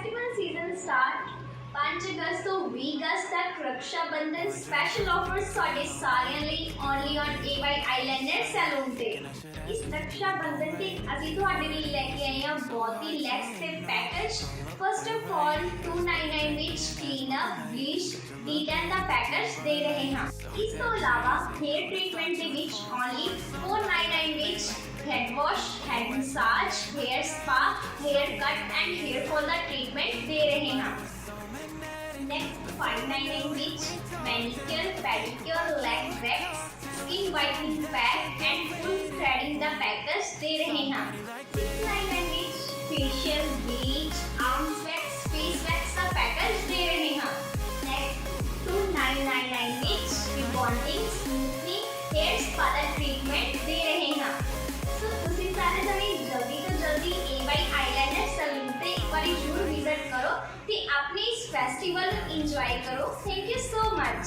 Festival season start 5 अगस्त तो 20 अगस्त तक रक्षा बंधन स्पेशल ऑफर्स साडे सारिਆਂ ਲਈ only on AY eyeliner salon ਤੇ इस रक्षा बंधन ਤੇ ਅਸੀਂ ਤੁਹਾਡੇ ਲਈ ਲੈ ਕੇ ਆਏ ਹਾਂ ਬਹੁਤ ਹੀ ਲੈਕਸ ਤੇ ਪੈਕੇਜ फर्स्ट ऑफ ऑल 299 ਵਿੱਚ ਕਲੀਨ ਅਪ ਬਲੀਚ ਡੀ10 ਦਾ ਪੈਕੇਜ ਦੇ ਰਹੇ ਹਾਂ। ਇਸ ਤੋਂ ਇਲਾਵਾ हेयर ट्रीटमेंट ਦੇ ਵਿੱਚ ओनली 499 ਵਿੱਚ head wash head massage hair spa hair cut and hair fall का ट्रीटमेंट दे रहे हैं। नेक्स्ट 599 ਵਿੱਚ manicure pedicure leg wax skin whitening pack and full threading का पैकेज दे रहे हैं। 699 ਵਿੱਚ facial bleach arms wax face wax का पैकेज दे रहे हैं। नेक्स्ट 2999 ਵਿੱਚ रिबॉन्डिंग स्मूथनिंग हेयर स्पा का ट्रीटमेंट दे रहे हैं। ਤੁਸੀਂ ਸਾਰੇ ਜਣੇ ਜਲਦੀ ਤੋਂ ਜਲਦੀ AY ਆਈਲਾਈਨਰ ਸੈਲੂਨ ਤੇ ਇੱਕ ਵਾਰੀ ਜ਼ਰੂਰ ਵਿਜ਼ਿਟ ਕਰੋ ਤੇ ਆਪਣੇ ਇਸ ਫੈਸਟੀਵਲ ਨੂੰ ਇੰਜੋਏ ਕਰੋ। Thank you so much.